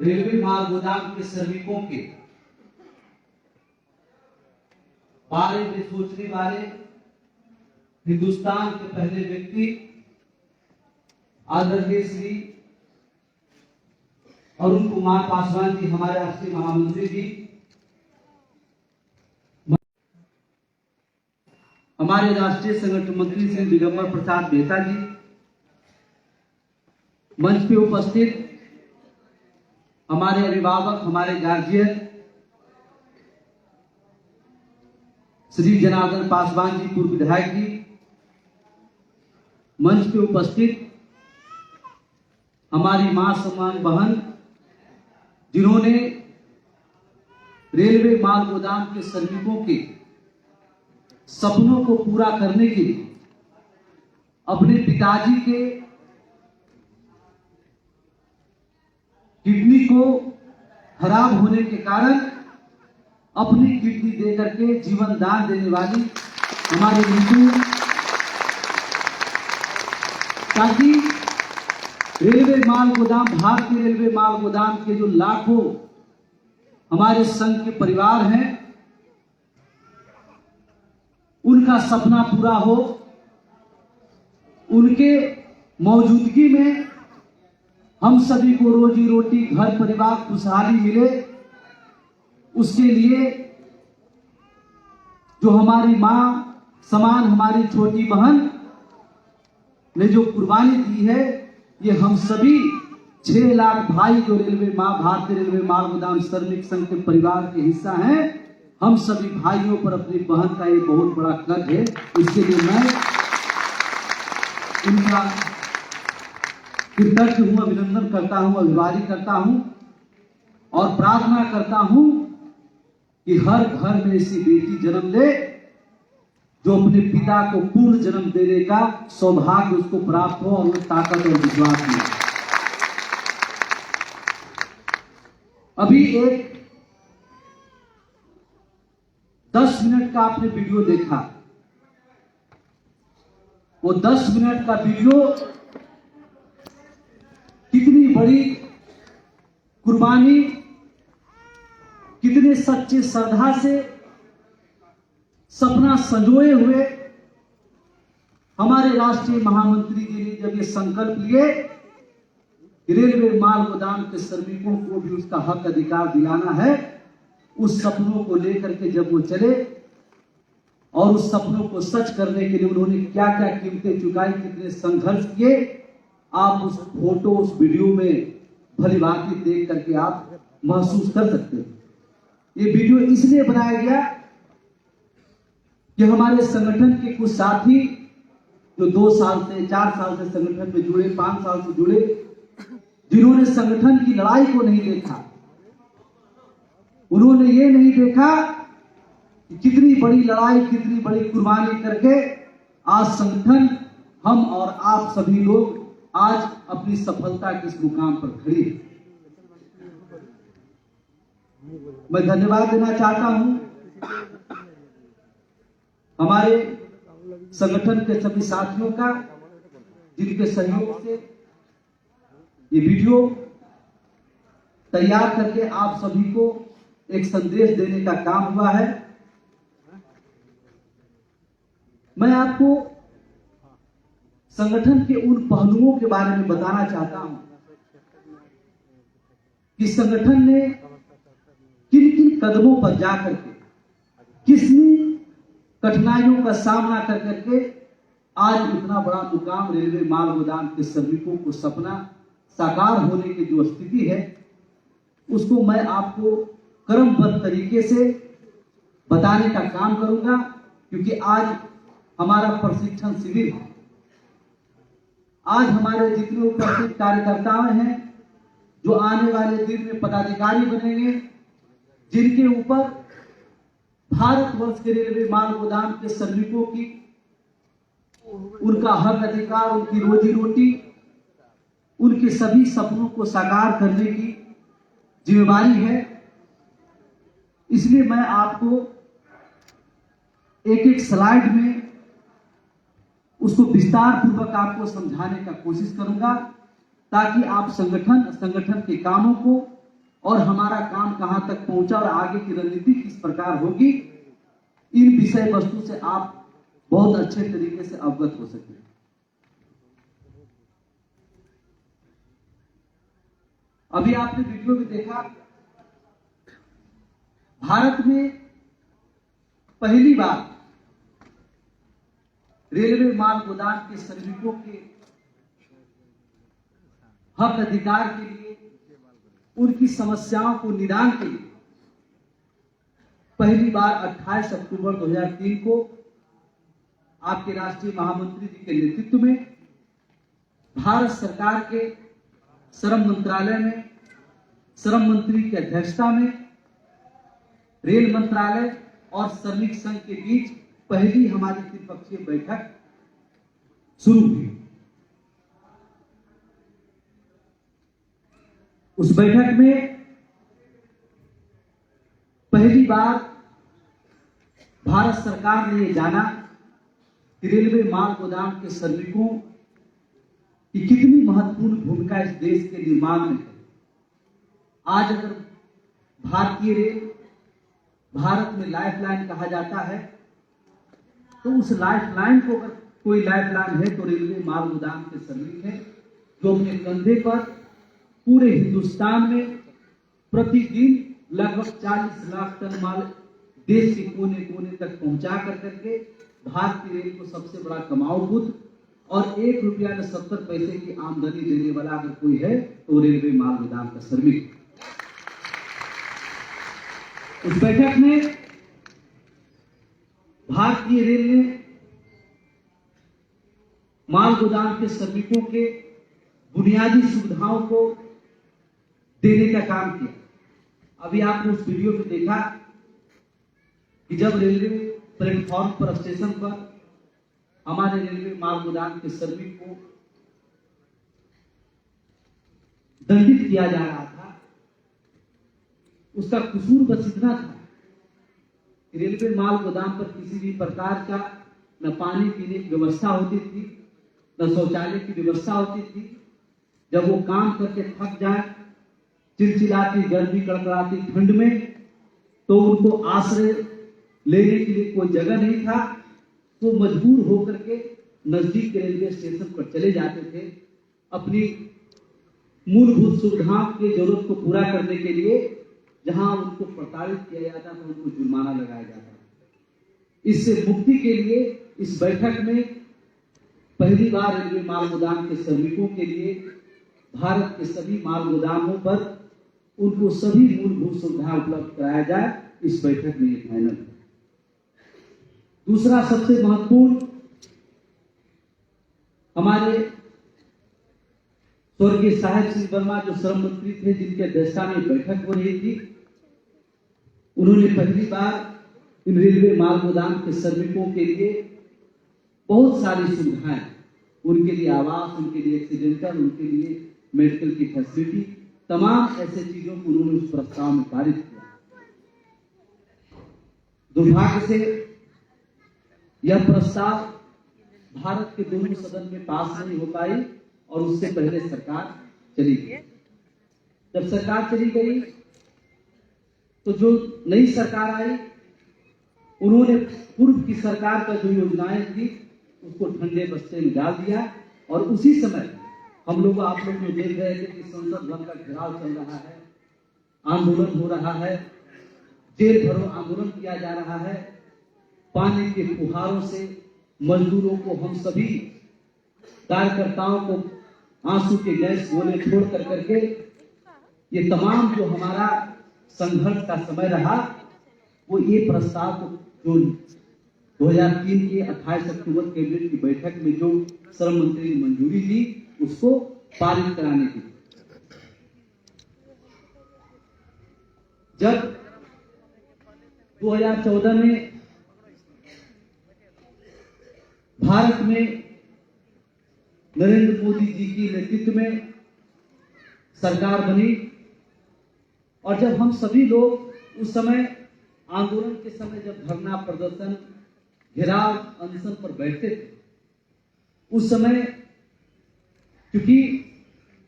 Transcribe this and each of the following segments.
Railway माल गोदाम के श्रमिकों के बारे में सोचने वाले हिंदुस्तान के पहले व्यक्ति आदरणीय श्री अरुण कुमार पासवान जी, हमारे राष्ट्रीय महामंत्री जी, हमारे राष्ट्रीय संगठन मंत्री श्री दिगंबर प्रसाद मेहता जी, मंच पे उपस्थित हमारे अभिभावक, हमारे गार्जियन श्री जनार्दन पासवान जी, पूर्व विधायक जी, मंच पे उपस्थित हमारी मां सम्मान बहन, जिन्होंने रेलवे माल गोदाम के श्रमिकों के सपनों को पूरा करने के लिए अपने पिताजी के किडनी को खराब होने के कारण अपनी किडनी देकर के जीवन दान देने वाली हमारी नीतू, ताकि रेलवे माल गोदाम, भारतीय रेलवे माल गोदाम के जो लाखों हमारे संघ के परिवार हैं, उनका सपना पूरा हो, उनके मौजूदगी में हम सभी को रोजी रोटी, घर परिवार, खुशहाली मिले। उसके लिए जो हमारी मां समान हमारी छोटी बहन ने जो कुर्बानी दी है, ये हम सभी 6 लाख भाई जो भारतीय रेलवे माल गोदाम श्रमिक संघ के परिवार के हिस्सा हैं, हम सभी भाइयों पर अपनी बहन का ये बहुत बड़ा कर्ज है। इसके लिए मैं उनका कृतज्ञ हूं, अभिनंदन करता हूं, अभिवादी करता हूं और प्रार्थना करता हूं कि हर घर में ऐसी बेटी जन्म ले जो अपने पिता को पूर्ण जन्म देने का सौभाग्य उसको प्राप्त हो और उस ताकत और विश्वास मिले। अभी एक 10 मिनट का आपने वीडियो देखा, वो 10 मिनट का वीडियो कितनी बड़ी कुर्बानी, कितने सच्चे श्रद्धा से सपना संजोए हुए हमारे राष्ट्रीय महामंत्री जी ने जब ये संकल्प लिए कि रेलवे माल गोदाम के श्रमिकों को भी उसका हक अधिकार दिलाना है, उस सपनों को लेकर के जब वो चले और उस सपनों को सच करने के लिए उन्होंने क्या क्या कीमतें चुकाई, कितने संघर्ष किए, आप उस फोटो, उस वीडियो में भली भांति देख करके आप महसूस कर सकते हैं। ये वीडियो इसलिए बनाया गया कि हमारे संगठन के कुछ साथी जो 2 साल से 4 साल से संगठन में जुड़े, 5 साल से जुड़े, जिन्होंने संगठन की लड़ाई को नहीं देखा, उन्होंने ये नहीं देखा कि कितनी बड़ी लड़ाई, कितनी बड़ी कुर्बानी करके आज संगठन, हम और आप सभी लोग आज अपनी सफलता के इस मुकाम पर खड़ी है। मैं धन्यवाद देना चाहता हूं हमारे संगठन के सभी साथियों का, जिनके सहयोग से ये वीडियो तैयार करके आप सभी को एक संदेश देने का काम हुआ है। मैं आपको संगठन के उन पहलुओं के बारे में बताना चाहता हूं कि संगठन ने किन किन कदमों पर जाकर के, किसने कठिनाइयों का सामना कर करके आज इतना बड़ा मुकाम रेलवे माल गोदाम के श्रमिकों को सपना साकार होने की जो स्थिति है, उसको मैं आपको क्रमबद्ध तरीके से बताने का काम करूंगा, क्योंकि आज हमारा प्रशिक्षण शिविर है। आज हमारे जितने उपस्थित कार्यकर्ता हैं, जो आने वाले दिन में पदाधिकारी बनेंगे, जिनके ऊपर भारतवर्ष के रेलवे माल गोदाम के श्रमिकों की, उनका हक अधिकार, उनकी रोजी रोटी, उनके सभी सपनों को साकार करने की जिम्मेदारी है। इसलिए मैं आपको एक एक स्लाइड में उसको विस्तार पूर्वक आपको समझाने का कोशिश करूंगा, ताकि आप संगठन के कामों को और हमारा काम कहां तक पहुंचा और आगे की रणनीति किस प्रकार होगी, इन विषय वस्तु से आप बहुत अच्छे तरीके से अवगत हो सके। अभी आपने वीडियो में देखा, भारत में पहली बार रेलवे माल गोदाम के श्रमिकों के हक अधिकार के लिए, उनकी समस्याओं को निदान के लिए पहली बार 28 अक्टूबर 2003 को आपके राष्ट्रीय महामंत्री जी के नेतृत्व में भारत सरकार के श्रम मंत्रालय में, श्रम मंत्री की अध्यक्षता में रेल मंत्रालय और श्रमिक संघ के बीच पहली हमारी त्रिपक्षीय बैठक शुरू हुई। उस बैठक में पहली बार भारत सरकार ने यह जाना कि रेलवे माल गोदाम के श्रमिकों की कितनी महत्वपूर्ण भूमिका इस देश के निर्माण में है। आज अगर भारतीय रेल भारत में लाइफलाइन कहा जाता है, तो उस लाइफलाइन को अगर कोई लाइफलाइन है तो रेलवे माल गोदाम के श्रमिक हैं, जो अपने कंधे पर पूरे हिंदुस्तान में प्रतिदिन लगभग 40 लाख टन माल देश के कोने कोने तक पहुंचा करके भारतीय रेल को सबसे बड़ा कमाऊ पुत्र और ₹1.70 की आमदनी देने वाला अगर कोई है तो रेलवे माल गोदाम का श्रमिक। उस बैठक में भारतीय रेल ने माल गोदाम के श्रमिकों के बुनियादी सुविधाओं को देने का काम किया। अभी आपने उस वीडियो में देखा कि जब रेलवे प्लेटफॉर्म पर, स्टेशन पर हमारे रेलवे माल गोदाम के श्रमिक को दंडित किया जा रहा था, उसका कसूर बस इतना था कि रेलवे माल गोदाम पर किसी भी प्रकार का न पानी पीने की व्यवस्था होती थी, न शौचालय की व्यवस्था होती थी। जब वो काम करके थक जाए, चिलचिलाती गर्मी, कड़कड़ाती ठंड में, तो उनको आश्रय लेने के लिए कोई जगह नहीं था, तो मजबूर होकर के नजदीक के रेलवे स्टेशन पर चले जाते थे अपनी मूलभूत सुविधाओं की जरूरत को पूरा करने के लिए। जहां उनको प्रताड़ित किया जाता था, उनको जुर्माना लगाया जाता था। इससे मुक्ति के लिए इस बैठक में पहली बार रेलवे माल गोदाम के श्रमिकों के लिए भारत के सभी माल गोदामों पर उनको सभी मूलभूत सुविधाएं उपलब्ध कराया जाए, इस बैठक में ये फाइनल है। दूसरा सबसे महत्वपूर्ण, हमारे स्वर्गीय साहेब सिंह वर्मा जो श्रम मंत्री थे, जिनके अध्यक्षता में बैठक हो रही थी, उन्होंने पहली बार इन रेलवे माल गोदाम के श्रमिकों के लिए बहुत सारी सुविधाएं, उनके लिए आवास, उनके लिए एक्सीडेंटल, उनके लिए मेडिकल की फैसिलिटी, तमाम ऐसे चीजों को उन्होंने उस प्रस्ताव में पारित किया। दुर्भाग्य से यह प्रस्ताव भारत के दोनों सदन में पास नहीं हो पाई और उससे पहले सरकार चली गई। जब सरकार चली गई तो जो नई सरकार आई, उन्होंने पूर्व की सरकार का जो योजनाएं थी उसको ठंडे बस्ते में डाल दिया। और उसी समय हम लोग, आप लोग जो देख रहे थे कि संसद भवन का घेराव चल रहा है, आंदोलन हो रहा है, जेल भरो आंदोलन किया जा रहा है, पानी के फुहारों से मजदूरों को, हम सभी कार्यकर्ताओं को आंसू के गैस गोले छोड़ करके ये तमाम जो हमारा संघर्ष का समय रहा, वो ये प्रस्ताव जो 2003 के 28 अक्टूबर कैबिनेट की बैठक में जो श्रम मंत्री ने मंजूरी दी, उसको पारित कराने की। जब 2014 में भारत में नरेंद्र मोदी जी की नेतृत्व में सरकार बनी और जब हम सभी लोग उस समय आंदोलन के समय जब धरना प्रदर्शन, घेराव, अनशन पर बैठते थे, उस समय क्योंकि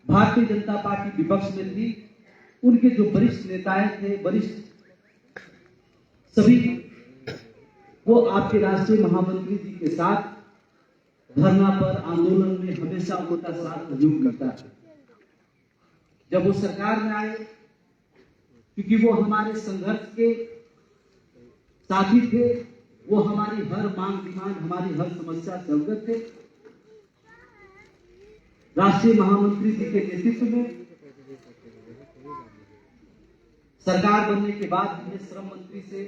भारतीय जनता पार्टी विपक्ष में थी, उनके जो वरिष्ठ नेताएं थे, वरिष्ठ सभी, वो आपके राष्ट्रीय महामंत्री जी के साथ धरना पर, आंदोलन में हमेशा उनका साथ सहयोग मिलता है। जब वो सरकार में आए, क्योंकि वो हमारे संघर्ष के साथी थे, वो हमारी हर मांग डिमांड, हमारी हर समस्या से अवगत थे। राष्ट्रीय महामंत्री जी के नेतृत्व में सरकार बनने के बाद हमने श्रम मंत्री से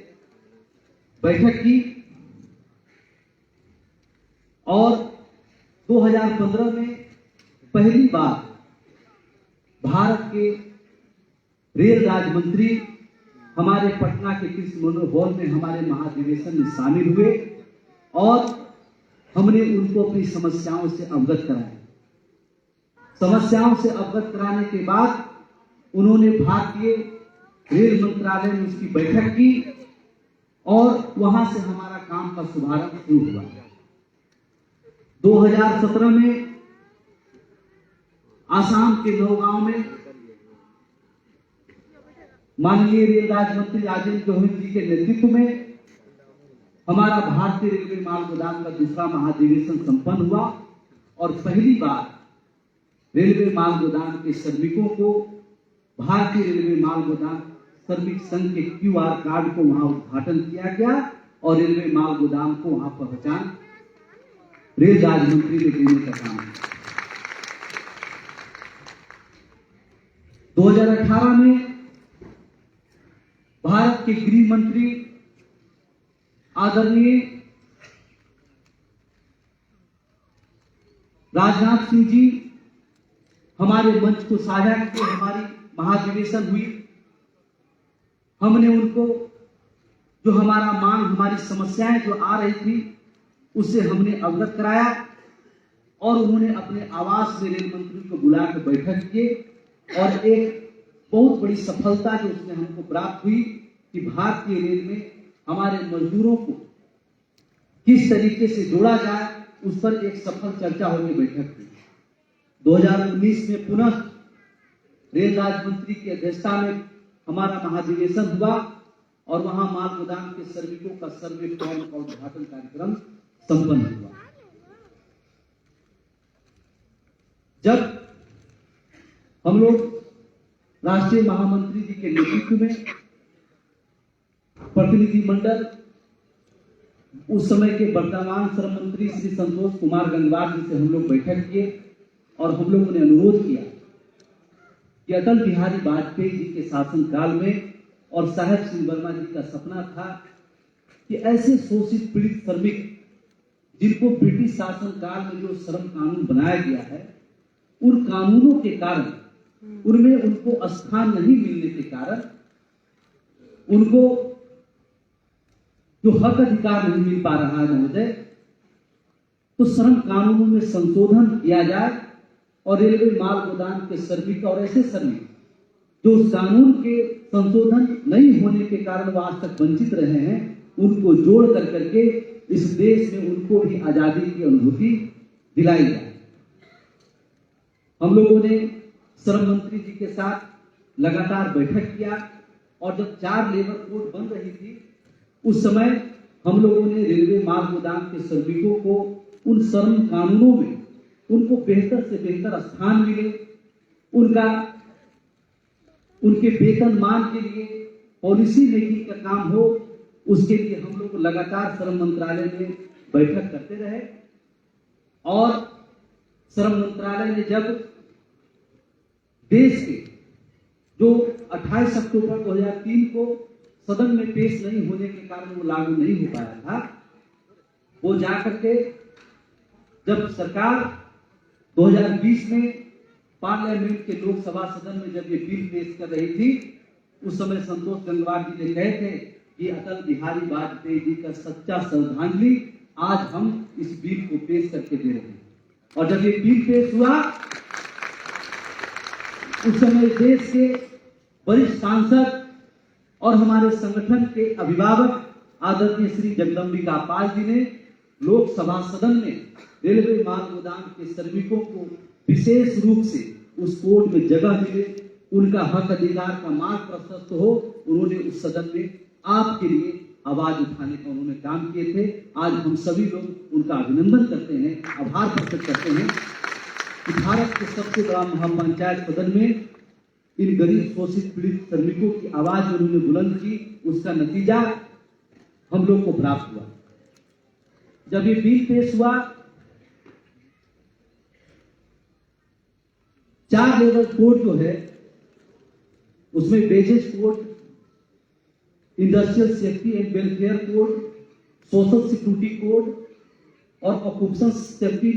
बैठक की और 2015 में पहली बार भारत के रेल राज्य मंत्री हमारे पटना के कृषि मनोहर हॉल में हमारे महाधिवेशन में शामिल हुए और हमने उनको अपनी समस्याओं से अवगत कराया। समस्याओं से अवगत कराने के बाद उन्होंने भारतीय रेल मंत्रालय में उसकी बैठक की और वहां से हमारा काम का शुभारंभ शुरू हुआ। 2017 में आसाम के नौगांव में माननीय रेल राज्य मंत्री राजेंद्र गोविंद जी के नेतृत्व में हमारा भारतीय रेलवे माल गोदाम का दूसरा महाधिवेशन संपन्न हुआ और पहली बार रेलवे माल गोदाम के श्रमिकों को भारतीय रेलवे माल गोदाम श्रमिक संघ के QR कार्ड को वहां उद्घाटन किया गया और रेलवे माल गोदाम को वहां पहचान रेल राज्य मंत्री ने देने का काम किया। 2018 में भारत के गृह मंत्री आदरणीय राजनाथ सिंह जी हमारे मंच को साझा करके हमारी महाधिवेशन हुई। हमने उनको जो हमारा मांग, हमारी समस्याएं जो आ रही थी उससे हमने अवगत कराया और उन्होंने अपने आवास में रेल मंत्री को बुलाकर बैठक की और एक बहुत बड़ी सफलता जो उसमें हमको प्राप्त हुई कि भारतीय रेल में हमारे मजदूरों को किस तरीके से जोड़ा जाए, उस पर एक सफल चर्चा होकर बैठक हुई। 2019 में पुनः रेल राज्य मंत्री की अध्यक्षता में हमारा महाधिवेशन हुआ और वहां माल गोदाम के श्रमिकों का सर्वे फॉर्म का उद्घाटन कार्यक्रम संपन्न हुआ। जब हम लोग राष्ट्रीय महामंत्री जी के नेतृत्व में प्रतिनिधि मंडल, उस समय के वर्तमान श्रम मंत्री श्री संतोष कुमार गंगवार जी से हम लोग बैठक किए और हम लोगों ने अनुरोध किया कि अटल बिहारी वाजपेयी जी के शासनकाल में और साहेब सिंह वर्मा जी का सपना था कि ऐसे शोषित पीड़ित श्रमिक जिनको ब्रिटिश शासनकाल में जो श्रम कानून बनाया गया है, उन कानूनों के कारण उनमें उनको स्थान नहीं मिलने के कारण उनको जो हक अधिकार नहीं मिल पा रहा है महोदय, तो श्रम कानूनों में संशोधन किया जाए और रेलवे माल गोदाम के श्रमिक और ऐसे श्रमिक जो उस कानून के संशोधन नहीं होने के कारण वो आज तक वंचित रहे हैं, उनको जोड़ कर करके इस देश में उनको भी आजादी की अनुभूति दिलाई जाए। हम लोगों ने श्रम मंत्री जी के साथ लगातार बैठक किया और जब 4 लेबर कोड बन रही थी उस समय हम लोगों ने रेलवे माल गोदाम के श्रमिकों को उन श्रम कानूनों में उनको बेहतर से बेहतर स्थान मिले, उनके वेतन मान के लिए पॉलिसी मेकिंग का काम हो, उसके लिए हम लोग लगातार श्रम मंत्रालय में बैठक करते रहे। और श्रम मंत्रालय ने जब देश के जो 28 अक्टूबर 2003 को सदन में पेश नहीं होने के कारण वो लागू नहीं हो पाया था, वो जाकर के जब सरकार 2020 में पार्लियामेंट के लोकसभा सदन में जब ये बिल पेश कर रही थी, उस समय संतोष गंगवार जी ने कहे थे कि अटल बिहारी वाजपेयी जी का सच्चा श्रद्धांजलि आज हम इस बिल को पेश करके दे रहे हैं। और जब ये बिल पेश हुआ उस समय देश के वरिष्ठ सांसद और हमारे संगठन के अभिभावक आदरणीय श्री जगदम्बिका पाल जी ने लोकसभा सदन में रेलवे माल गोदाम के श्रमिकों को विशेष रूप से उस कोर्ट में जगह मिले, उनका हक अधिकार का मार्ग प्रशस्त हो, उन्होंने उस सदन में आपके लिए आवाज उठाने का उन्होंने काम किए थे। आज हम सभी लोग उनका अभिनंदन करते हैं, आभार प्रकट करते हैं कि भारत के सबसे बड़ा महापंचायत सदन में इन गरीब शोषित पीड़ित श्रमिकों की आवाज उन्होंने बुलंद की, उसका नतीजा हम लोग को प्राप्त हुआ। जब ये बिल पेश हुआ, 4 लेवल कोड जो है उसमें wages code, industrial safety and welfare code, social security code और ऑक्यूपेशनल सेफ्टी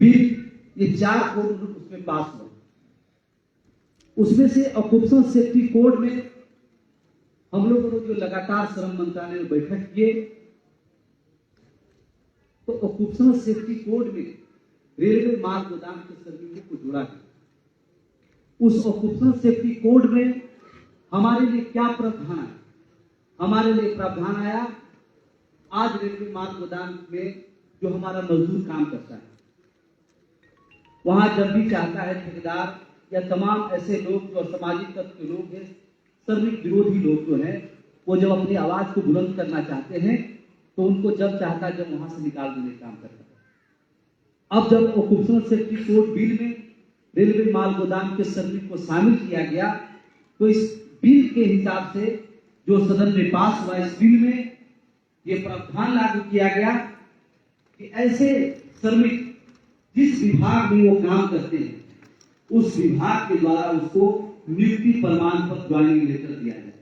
बिल, ये 4 कोड उसमें पास हुआ। उसमें से ऑक्यूपेशनल सेफ्टी कोड में हम लोगों ने जो लगातार श्रम मंत्रालय में बैठक किए, तो ऑक्यूपेशनल सेफ्टी कोड में रेलवे माल गोदाम के श्रमिकों को जोड़ा गया। उस ऑक्यूपेशनल सेफ्टी कोड में हमारे लिए क्या प्रावधान आया? हमारे लिए प्रावधान आया, आज रेलवे माल गोदाम में जो हमारा मजदूर काम करता है, वहां जब भी चाहता है ठेकेदार या तमाम ऐसे लोग जो सामाजिक तत्व के लोग हैं, श्रमिक विरोधी लोग जो हैं, वो जब अपनी आवाज को बुलंद करना चाहते हैं तो उनको जब चाहता है जब वहां से निकाल देने का काम करता है। अब जब ऑक्यूपेशनल सेफ्टी कोड बिल में रेलवे माल गोदाम के श्रमिक को शामिल किया गया, तो इस बिल के हिसाब से जो सदन में पास हुआ, इस बिल में ये प्रावधान लागू किया गया कि ऐसे श्रमिक जिस विभाग में वो काम करते हैं, उस विभाग के द्वारा उसको नियुक्ति प्रमाण पत्र ज्वाइनिंग लेटर दिया जाए।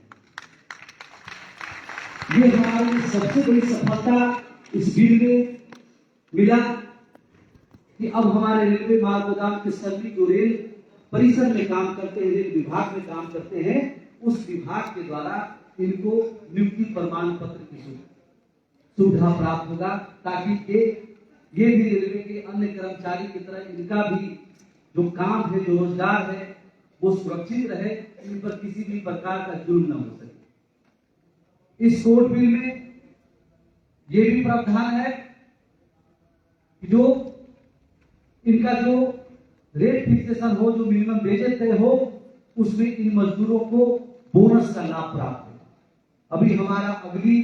ये हमारे लिए सबसे बड़ी सफलता इस बिल में मिला कि अब हमारे रेलवे माल गोदाम के श्रमिक जो रेल परिसर में काम करते हैं, रेल विभाग में काम करते हैं, उस विभाग के द्वारा इनको नियुक्ति प्रमाण पत्र की सुविधा प्राप्त होगा, ताकि ये भी रेलवे के अन्य कर्मचारी की तरह इनका भी जो काम है, जो रोजगार है, वो सुरक्षित रहे, इन पर किसी भी प्रकार का जुल्म न हो सके। इस कोड बिल में ये भी प्रावधान है कि जो इनका जो रेट फिक्सेशन हो, जो मिनिमम वेजेस तय हो, उसमें इन मजदूरों को बोनस का लाभ प्राप्त हो। अभी हमारा अगली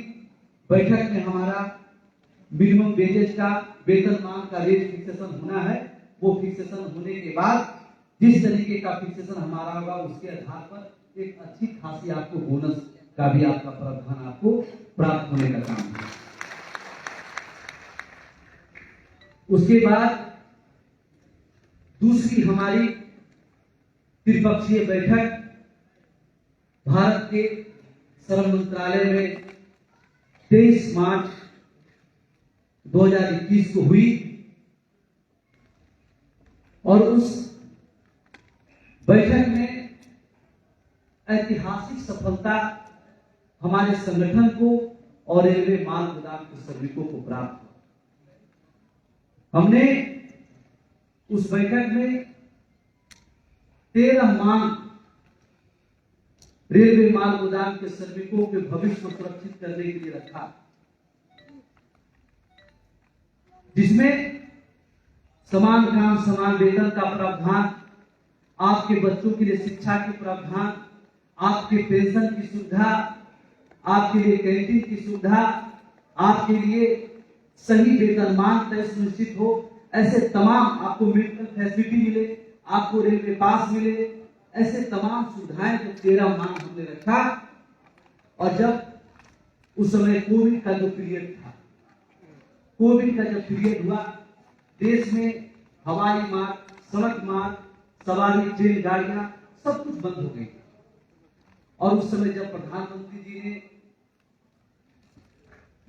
बैठक में हमारा मिनिमम वेजेस का वेतनमान का रेट फिक्सेशन होना है। वो फिक्सेशन होने के बाद जिस तरीके का फिक्सेशन हमारा होगा, उसके आधार पर एक अच्छी खासी आपको बोनस का भी आपका प्रावधान आपको प्राप्त होने का काम है। उसके बाद दूसरी हमारी त्रिपक्षीय बैठक भारत के श्रम मंत्रालय में 23 मार्च 2021 को हुई और उस बैठक में ऐतिहासिक सफलता हमारे संगठन को और रेलवे माल गोदाम के श्रमिकों को प्राप्त हुआ। हमने उस बैठक में 13 मांग रेलवे माल गोदाम के श्रमिकों के भविष्य को सुरक्षित करने के लिए रखा, जिसमें समान काम समान वेतन का प्रावधान, आपके बच्चों के लिए शिक्षा के प्रावधान, आपके पेंशन की सुविधा, आपके लिए कैंटीन की सुविधा, आपके लिए सही वेतनमान तय सुनिश्चित हो, ऐसे तमाम आपको मेडिकल फैसिलिटी मिले, आपको रेलवे पास मिले, ऐसे तमाम सुविधाएं जो 13 मांग हमने रखा। और जब उस समय कोविड का जो पीरियड था, कोविड का जब पीरियड हुआ, देश में हवाई मार्ग, सड़क मार्ग, सवारी ट्रेन गाड़ियां सब कुछ बंद हो गई। और उस समय जब प्रधानमंत्री जी ने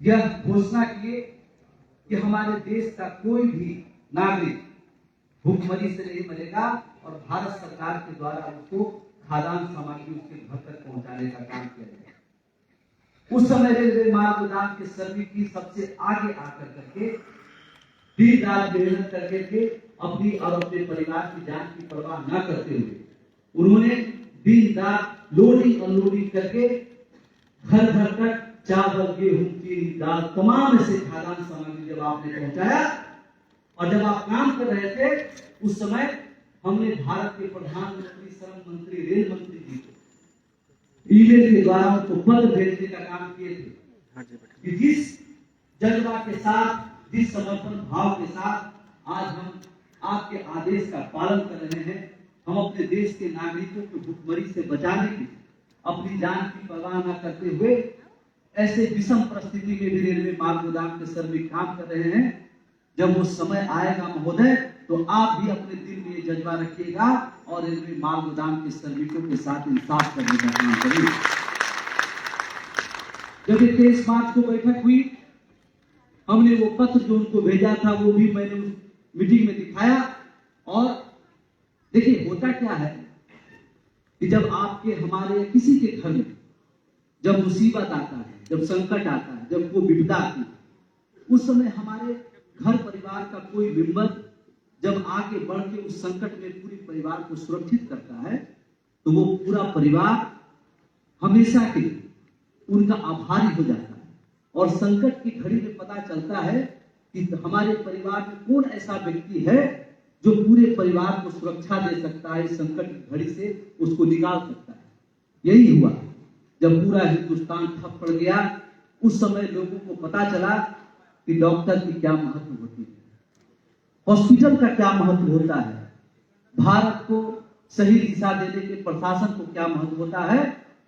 यह घोषणा किए कि हमारे देश का कोई भी नागरिक भूखमरी से नहीं मरेगा और भारत सरकार के द्वारा उसको खाद्यान्न सामग्री उसके घर तक पहुंचाने का काम किया जाएगा। उस समय रेलवे माल गोदाम के श्रमिक की सबसे आगे आकर करके दिन रात मेहनत करके थे, अपनी और अपने परिवार की जान की परवाह न करते हुए उन्होंने दिन रात लोडिंग अनलोडिंग करके घर घर तक चावल, गेहूं, चीनी, दाल, तमाम ऐसे खाद्यान्न सामग्री जब आपने पहुंचाया और जब आप काम कर रहे थे, उस समय हमने भारत के प्रधानमंत्री, श्रम मंत्री, रेल मंत्री जी को ईमेल के द्वारा उनको पत्र भेजने का काम किए थे कि जिस जज्बा के साथ, जिस समर्पण भाव के साथ आज हम आपके आदेश का पालन कर रहे हैं, हम अपने देश के नागरिकों को भुखमरी से बचाने के लिए अपनी जान की परवाह न करते हुए ऐसे विषम परिस्थिति में भी रेलवे माल गोदाम के श्रमिक काम कर रहे हैं। जब वो समय आएगा महोदय, तो आप भी अपने दिल में ये जज्बा रखिएगा और रेलवे माल गोदाम के श्रमिकों के साथ इंसाफ करने का काम करिए। जब ये 23 मार्च को बैठक हुई, हमने वो पत्र जो उनको भेजा था वो भी मैंने उस मीटिंग में दिखाया। और देखिए होता क्या है कि जब आपके, हमारे, किसी के घर में जब मुसीबत आता है, जब संकट आता है, जब कोई विपदा आती है, उस समय हमारे घर परिवार का कोई मेंबर जब आगे बढ़ के उस संकट में पूरे परिवार को सुरक्षित करता है, तो वो पूरा परिवार हमेशा के लिए उनका आभारी हो जाता है। और संकट की घड़ी में पता चलता है कि हमारे परिवार में कौन ऐसा व्यक्ति है जो पूरे परिवार को सुरक्षा दे सकता है, इस संकट की घड़ी से उसको निकाल सकता है। यही हुआ जब पूरा हिंदुस्तान ठप पड़ गया। उस समय लोगों को पता चला कि डॉक्टर की क्या महत्व होती है, हॉस्पिटल का क्या महत्व होता है, भारत को सही दिशा देने के प्रशासन को क्या महत्व होता है।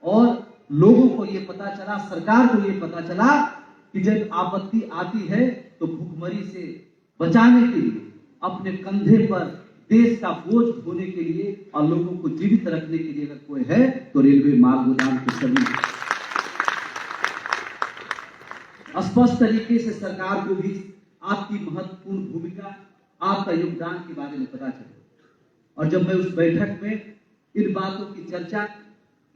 और लोगों को ये पता चला, सरकार को ये पता चला कि जब आपत्ति आती है तो भुखमरी से बचाने के लिए अपने कंधे पर देश का बोझ ढोने के लिए और लोगों को जीवित रखने के लिए अगर कोई है तो रेलवे माल गोदाम के श्रमिक। स्पष्ट तरीके से सरकार को भी आपकी महत्वपूर्ण भूमिका, आपका योगदान के बारे में पता चला। और जब मैं उस बैठक में इन बातों की चर्चा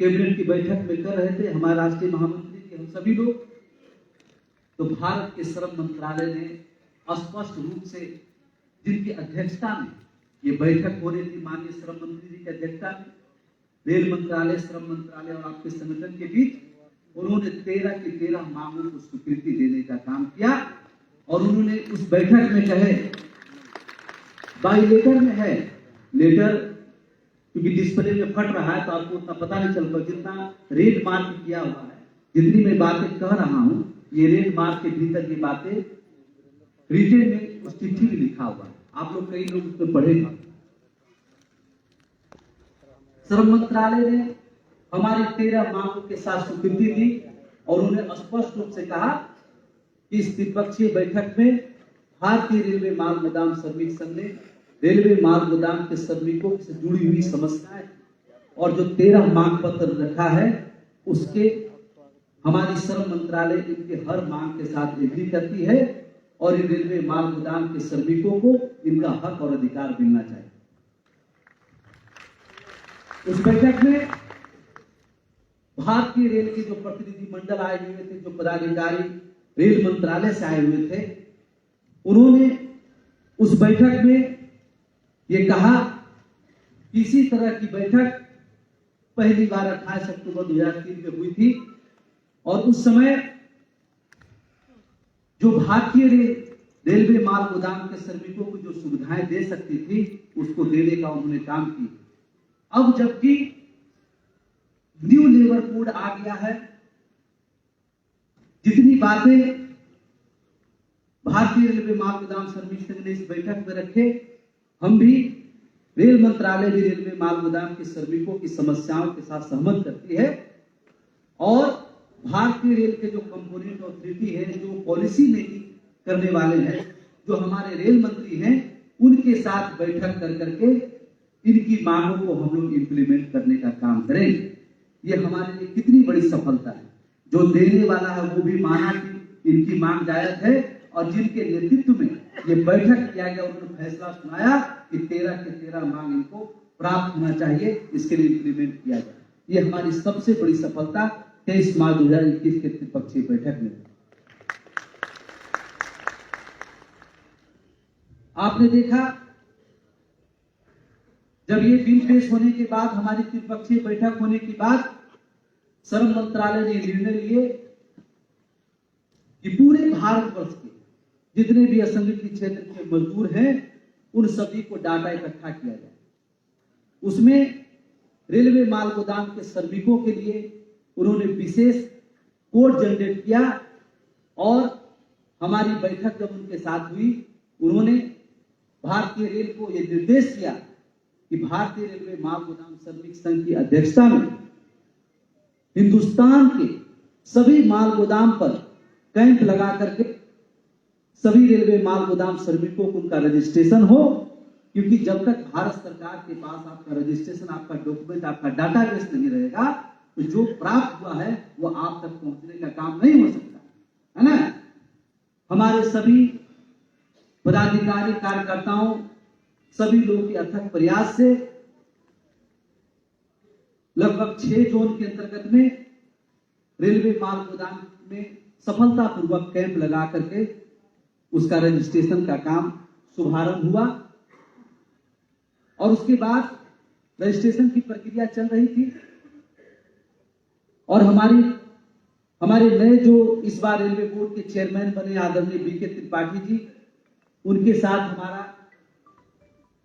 कैबिनेट की बैठक में कर रहे थे, हमारे राष्ट्रीय महामंत्री जी, हम सभी लोग, तो भारत के श्रम मंत्रालय ने स्पष्ट रूप से, जिनकी अध्यक्षता में ये बैठक हो रही थी, माननीय श्रम मंत्री जी की अध्यक्षता में, रेल मंत्रालय, श्रम मंत्रालय और आपके संगठन के बीच, उन्होंने 13 की 13 मांगों को स्वीकृति देने का काम किया। और उन्होंने उस बैठक में कहे, बाई लेटर में है, लेटर क्योंकि डिस्प्ले में फट रहा है तो आपको उतना पता नहीं चल पाता, जितना रेड मार्क किया हुआ है, जितनी मैं बातें कह रहा हूं, ये रेड मार्क के भीतर की बातें रिटेन में उस चिट्ठी में लिखा हुआ है। आप लोग, कई लोग उसमें पढ़ेंगे। श्रम मंत्रालय ने हमारी 13 मांगों के साथ स्वीकृति दी और उन्होंने स्पष्ट रूप से कहा कि इस द्विपक्षीय बैठक में भारतीय रेलवे माल गोदाम श्रमिक संघ ने रेलवे माल गोदाम के श्रमिकों से जुड़ी हुई समस्याएं और जो 13 मांग पत्र रखा है, उसके हमारी श्रम मंत्रालय इनके हर मांग के साथ एग्री करती है और इन रेलवे माल गोदाम के श्रमिकों को इनका हक और अधिकार मिलना चाहिए। उस बैठक में भारतीय रेल के जो प्रतिनिधि मंडल आए हुए थे, जो पदाधिकारी रेल मंत्रालय से आए हुए थे, उन्होंने उस बैठक में ये कहा कि इसी तरह की बैठक पहली बार 28 अक्टूबर 2003 में हुई थी और उस समय जो भारतीय रेलवे माल गोदाम के श्रमिकों को जो सुविधाएं दे सकती थी, उसको देने का उन्होंने काम किया। अब जबकि न्यू लेबर कोड आ गया है, जितनी बातें भारतीय रेलवे माल गोदाम श्रमिक संघ ने इस बैठक में रखे, हम भी, रेल मंत्रालय भी रेलवे माल गोदाम के श्रमिकों की समस्याओं के साथ सहमत करती है। और भारतीय रेल के जो कंपोनेंट अथॉरिटी है, जो पॉलिसी मेकिंग करने वाले हैं, जो हमारे रेल मंत्री हैं, उनके साथ बैठक कर करके इनकी मांगों को हम लोग इंप्लीमेंट करने का काम करेंगे। ये हमारे लिए कितनी बड़ी सफलता है। जो देने वाला है वो भी माना कि इनकी मांग जायज है और जिनके नेतृत्व में ये बैठक किया गया, उन्होंने फैसला सुनाया कि 13 के 13 मांग इनको प्राप्त होना चाहिए, इसके लिए इंप्लीमेंट किया जाए। ये हमारी सबसे बड़ी सफलता 23 मार्च 2021 के त्रिपक्षीय बैठक में। आपने देखा, जब ये बिल पेश होने के बाद, हमारी त्रिपक्षीय बैठक होने के बाद, श्रम मंत्रालय ने निर्णय लिए कि पूरे भारतवर्ष के जितने भी असंगठित क्षेत्र के मजदूर हैं, उन सभी को डाटा इकट्ठा किया जाए उसमें रेलवे माल गोदाम के श्रमिकों के लिए उन्होंने विशेष कोड जनरेट किया और हमारी बैठक जब उनके साथ हुई, उन्होंने भारतीय रेल को यह निर्देश दिया कि भारतीय रेलवे माल गोदाम श्रमिक संघ की अध्यक्षता में हिंदुस्तान के सभी माल गोदाम पर कैंप लगा करके सभी रेलवे माल गोदाम श्रमिकों को उनका रजिस्ट्रेशन हो, क्योंकि जब तक भारत सरकार के पास आपका रजिस्ट्रेशन, आपका डॉक्यूमेंट, आपका डाटाबेस नहीं रहेगा तो जो प्राप्त हुआ है वो आप तक पहुंचने का काम नहीं हो सकता, है ना। हमारे सभी पदाधिकारी, कार्यकर्ताओं, सभी लोगों के अथक प्रयास से लगभग 6 जोन के अंतर्गत में रेलवे माल गोदाम में सफलतापूर्वक कैंप लगा करके उसका रजिस्ट्रेशन का काम शुभारंभ हुआ और उसके बाद रजिस्ट्रेशन की प्रक्रिया चल रही थी और हमारे नए जो इस बार रेलवे बोर्ड के चेयरमैन बने आदरणीय बीके त्रिपाठी जी, उनके साथ हमारा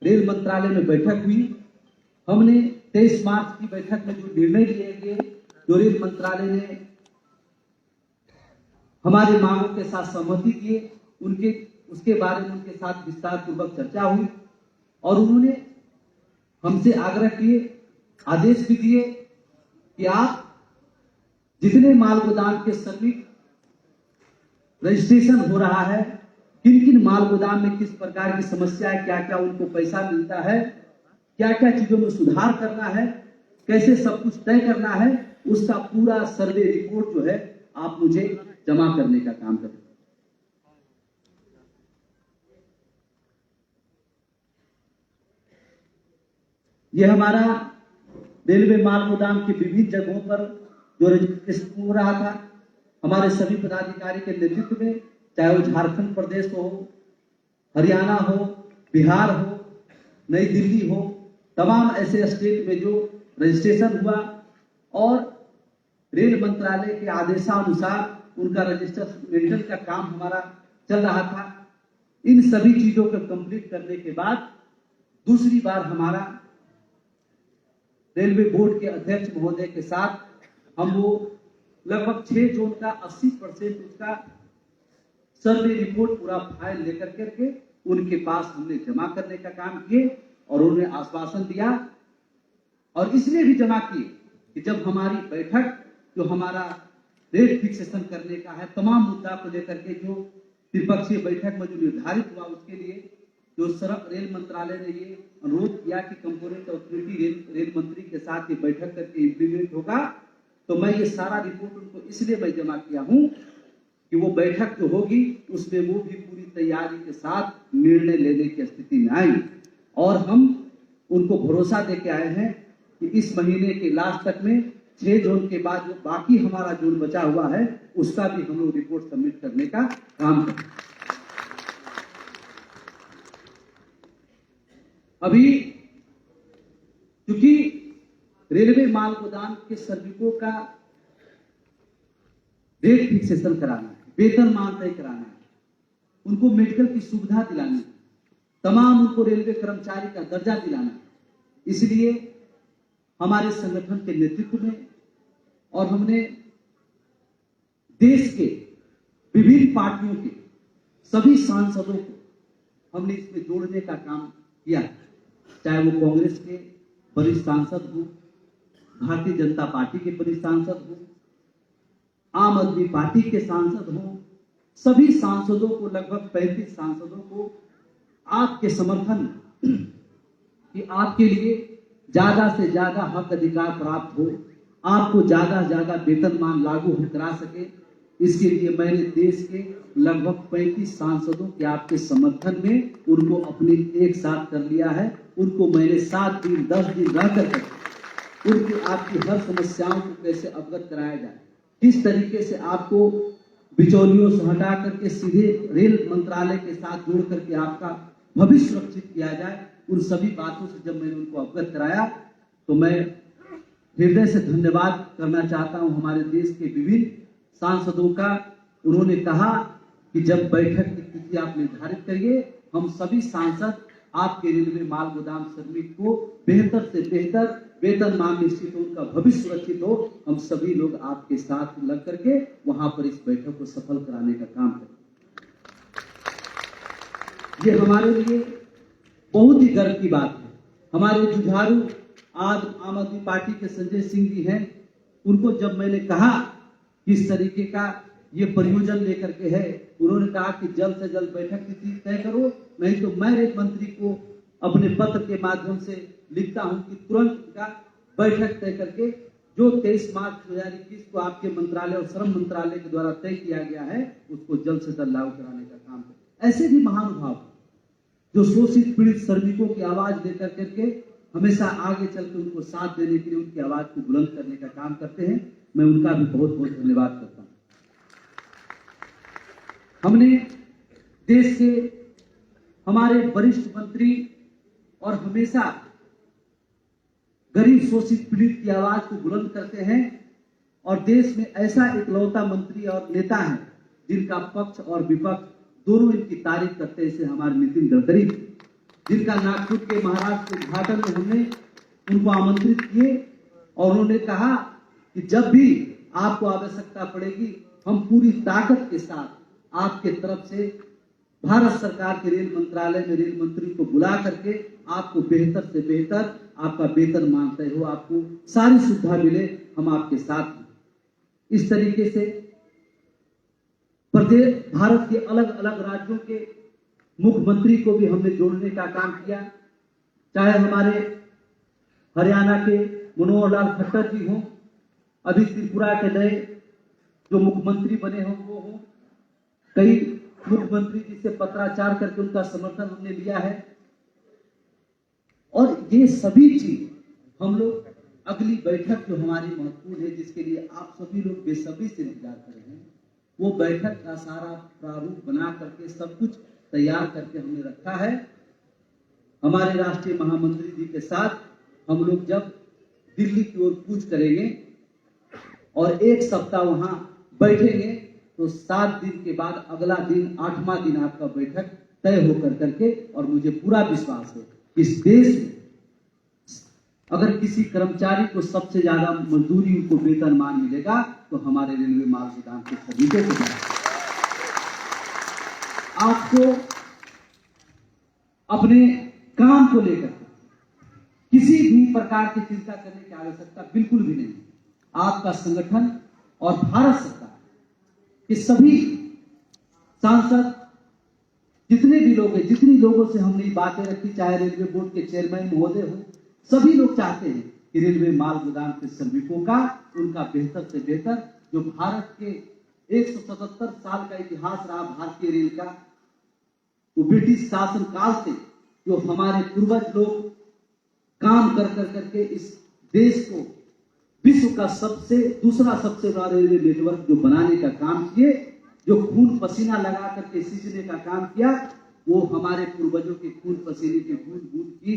रेल मंत्रालय में बैठक हुई। हमने 23 मार्च की बैठक में जो निर्णय लिए गए, जो रेल मंत्रालय ने हमारी मांगों के साथ सहमति किए, उसके बारे में उनके साथ विस्तार पूर्वक चर्चा हुई और उन्होंने हमसे आग्रह किए, आदेश भी दिए कि आप जितने माल गोदाम के श्रमिक रजिस्ट्रेशन हो रहा है, किन किन माल गोदाम में किस प्रकार की समस्या है, क्या क्या उनको पैसा मिलता है, क्या क्या चीजों में सुधार करना है, कैसे सब कुछ तय करना है, उसका पूरा सर्वे रिपोर्ट जो है आप मुझे जमा करने का काम करें। यह हमारा रेलवे माल गोदाम की विभिन्न जगहों पर जो रजिस्ट्रेशन हो रहा था, हमारे सभी पदाधिकारी के नेतृत्व में, चाहे वो झारखंड प्रदेश हो, हरियाणा हो, बिहार हो, नई दिल्ली हो, तमाम ऐसे स्टेट में जो रजिस्ट्रेशन हुआ और रेल मंत्रालय के आदेशानुसार उनका रजिस्ट्रेशन का काम हमारा चल रहा था। इन सभी चीजों को कंप्लीट करने के बाद दूसरी बार हमारा रेलवे बोर्ड के अध्यक्ष महोदय के साथ हम वो लगभग 6 जोन का 80% उसका सर्वे रिपोर्ट पूरा फाइल लेकर करके उनके पास हमने जमा करने का काम किए और उन्होंने आश्वासन दिया और इसलिए भी जमा किए कि जब हमारी बैठक जो हमारा रेट फिक्सेशन करने का है, तमाम मुद्दा को लेकर के जो त्रिपक्षीय बैठक में जो निर्धारित हुआ, उसके लिए जो रेल मंत्रालय ने ये अनुरोध किया कि कंपोनेंट अथॉरिटी रेल मंत्री के साथ ये बैठक करके इम्प्लीमेंट होगा, तो मैं ये सारा रिपोर्ट उनको इसलिए मैं जमा किया हूं कि वो बैठक जो होगी उसमें वो भी पूरी तैयारी के साथ निर्णय लेने की स्थिति में आई और हम उनको भरोसा देके आए हैं कि इस महीने के लास्ट तक में 6 जोन के बाद जो बाकी हमारा जोन बचा हुआ है उसका भी हम लोग रिपोर्ट सबमिट करने का काम करें। अभी क्योंकि रेलवे माल गोदाम के श्रमिकों का रेट फिक्सेशन कराना है, वेतनमान तय कराना है, उनको मेडिकल की सुविधा दिलानी है, तमाम उनको रेलवे कर्मचारी का दर्जा दिलाना है, इसलिए हमारे संगठन के नेतृत्व में और हमने देश के विभिन्न पार्टियों के सभी सांसदों को हमने इसमें जोड़ने का काम किया, चाहे वो कांग्रेस के वरिष्ठ सांसद हो, भारतीय जनता पार्टी के वरिष्ठ सांसद हो, आम आदमी पार्टी के सांसद हो, सभी सांसदों को, लगभग 35 सांसदों को आपके समर्थन कि आपके लिए ज्यादा से ज्यादा हक अधिकार प्राप्त हो, आपको ज्यादा से ज्यादा वेतनमान लागू हम करा सके, इसके लिए मैंने देश के लगभग 35 सांसदों के आपके समर्थन में उनको अपने एक साथ कर लिया है। उनको मैंने 7 दिन 10 दिन रह कर उनकी आपकी हर समस्याओं को कैसे अवगत कराया जाए, किस तरीके से आपको बिचौलियों से हटा करके सीधे रेल मंत्रालय के साथ जोड़ करके आपका भविष्य सुरक्षित किया जाए, उन सभी बातों से जब मैंने उनको अवगत कराया तो मैं हृदय से धन्यवाद करना चाहता हूं हमारे देश के विभिन्न सांसदों का। उन्होंने कहा कि जब बैठक की तिथि आप निर्धारित करिए, हम सभी सांसद आपके रेलवे माल गोदाम श्रमिक को बेहतर से बेहतर वेतनमान निश्चित हो, उनका भविष्य सुरक्षित हो। हम सभी लोग आपके साथ लग करके वहां पर इस बैठक को सफल कराने का काम करें। ये हमारे लिए बहुत ही गर्व की बात है। हमारे जुझारू आज आम आदमी पार्टी के संजय सिंह जी हैं, उनको जब मैंने कहा कि इस तरीके का ये परियोजन लेकर के है, उन्होंने कहा कि जल्द से जल्द बैठक की तिथि तय करो, नहीं तो मैं रेल मंत्री को अपने पत्र के माध्यम से लिखता हूं कि तुरंत का बैठक तय करके जो 23 मार्च 2021 को आपके मंत्रालय और श्रम मंत्रालय के द्वारा तय किया गया है उसको जल्द से जल्द लागू कराने का काम करें। ऐसे भी महानुभाव जो शोषित पीड़ित श्रमिकों की आवाज लेकर करके हमेशा आगे चलकर उनको साथ देने के लिए उनकी आवाज को बुलंद करने का काम करते हैं, मैं उनका भी बहुत बहुत धन्यवाद करता हूं। हमने देश के हमारे वरिष्ठ मंत्री और हमेशा गरीब शोषित पीड़ित की आवाज को बुलंद करते हैं और देश में ऐसा इकलौता मंत्री और नेता है जिनका पक्ष और विपक्ष दोनों इनकी तारीफ करते हैं। हमारे नितिन गडकरी, जिनका नागपुर के महाराष्ट्र के उद्घाटन में हमने उनको आमंत्रित किए और उन्होंने कहा कि जब भी आपको आवश्यकता पड़ेगी हम पूरी ताकत के साथ आपके तरफ से भारत सरकार के रेल मंत्रालय में रेल मंत्री को बुला करके आपको बेहतर से बेहतर आपका वेतन मांगते हो, आपको सारी सुविधा मिले, हम आपके साथ हैं। इस तरीके से प्रदेश भारत के अलग अलग राज्यों के मुख्यमंत्री को भी हमने जोड़ने का काम किया, चाहे हमारे हरियाणा के मनोहर लाल खट्टर जी हों, अभी त्रिपुरा के नए जो मुख्यमंत्री बने हों वो हों, कई मुख्यमंत्री जी से पत्राचार करके उनका समर्थन हमने लिया है। और ये सभी चीज हम लोग अगली बैठक जो हमारी महत्वपूर्ण है, जिसके लिए आप सभी लोग बेसब्री से इंतजार कर रहे हैं, वो बैठक का सारा प्रारूप बना करके सब कुछ तैयार करके हमने रखा है। हमारे राष्ट्रीय महामंत्री जी के साथ हम लोग जब दिल्ली की ओर कूच करेंगे और एक सप्ताह वहां बैठेंगे तो 7 दिन के बाद अगला दिन 8वां दिन आपका बैठक तय होकर करके, और मुझे पूरा विश्वास है कि इस देश में अगर किसी कर्मचारी को सबसे ज्यादा मजदूरी उनको वेतनमान मिलेगा तो हमारे रेलवे माल गोदाम के श्रमिकों को आपको अपने काम को लेकर किसी भी प्रकार की चिंता करने की आवश्यकता बिल्कुल भी नहीं। आपका संगठन और भारत सरकार के सभी सांसद जितने भी लोग हैं, जितनी लोगों से हमने बातें रखी, चाहे रेलवे बोर्ड के चेयरमैन महोदय हो, सभी लोग चाहते हैं कि रेलवे माल गोदाम के श्रमिकों का उनका बेहतर से बेहतर, जो भारत के 177 साल का इतिहास रहा भारतीय रेल का, वो ब्रिटिश शासन काल से जो हमारे पूर्वज लोग काम कर करके इस देश को विश्व का दूसरा सबसे बड़ा रेलवे नेटवर्क जो बनाने का काम किए, जो खून पसीना लगा करके सींचने का काम किया, वो हमारे पूर्वजों के खून पसीने के बूंद बूंद की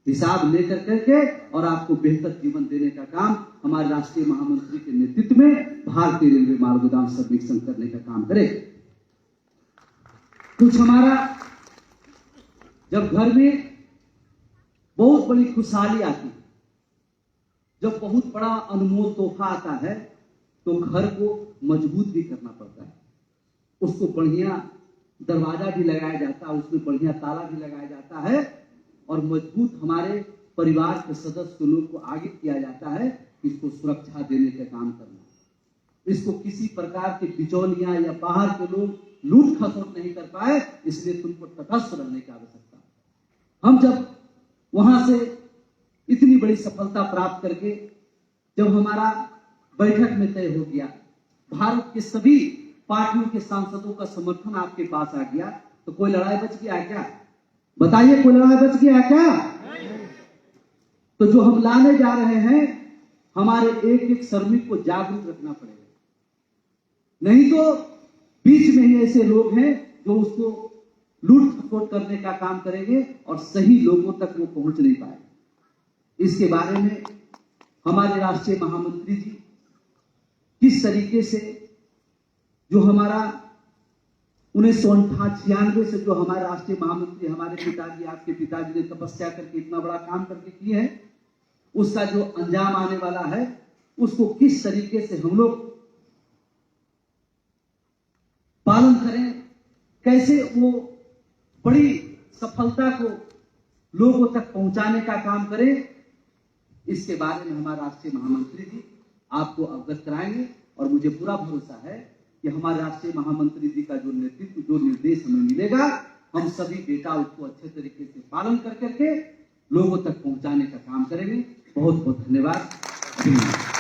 हिसाब लेकर करके और आपको बेहतर जीवन देने का काम हमारे राष्ट्रीय महामंत्री के नेतृत्व में भारतीय रेलवे माल गोदाम श्रमिक संघ करने का काम करे। कुछ हमारा जब घर में बहुत बड़ी खुशहाली आती है, जब बहुत बड़ा अनमोल तोहफा आता है, तो घर को मजबूत भी करना पड़ता है, उसको बढ़िया दरवाजा भी लगाया जाता है, उसमें बढ़िया ताला भी लगाया जाता है और मजबूत हमारे परिवार के सदस्य लोग को आगे किया जाता है, इसको सुरक्षा देने का काम करना, इसको किसी प्रकार के बिचौलियां या बाहर के लोग लूट खसोट नहीं कर पाए, इसलिए तुमको तटस्थ रहने की आवश्यकता। हम जब वहां से इतनी बड़ी सफलता प्राप्त करके जब हमारा बैठक में तय हो गया, भारत के सभी पार्टियों के सांसदों का समर्थन आपके पास आ गया, तो कोई लड़ाई बच गया क्या? बताइए, कोई लड़ाई बच गया क्या? तो जो हम लाने जा रहे हैं, हमारे एक एक श्रमिक को जागरूक रखना पड़ेगा, नहीं तो बीच में ही ऐसे लोग हैं जो उसको लूट खसोट करने का काम करेंगे और सही लोगों तक वो पहुंच नहीं पाएंगे। इसके बारे में हमारे राष्ट्रीय महामंत्री जी किस तरीके से जो हमारा 1998-96 से जो हमारे राष्ट्रीय महामंत्री, हमारे पिताजी, आपके पिताजी ने तपस्या करके इतना बड़ा काम करके किए हैं, उसका जो अंजाम आने वाला है उसको किस तरीके से हम लोग पालन करें, कैसे वो बड़ी सफलता को लोगों तक पहुंचाने का काम करें, इसके बारे में हमारे राष्ट्रीय महामंत्री जी आपको अवगत कराएंगे। और मुझे पूरा भरोसा है कि हमारे राष्ट्रीय महामंत्री जी का जो नेतृत्व, जो निर्देश हमें मिलेगा, हम सभी बेटा उसको अच्छे तरीके से पालन कर करके लोगों तक पहुंचाने का काम करेंगे। बहुत बहुत धन्यवाद।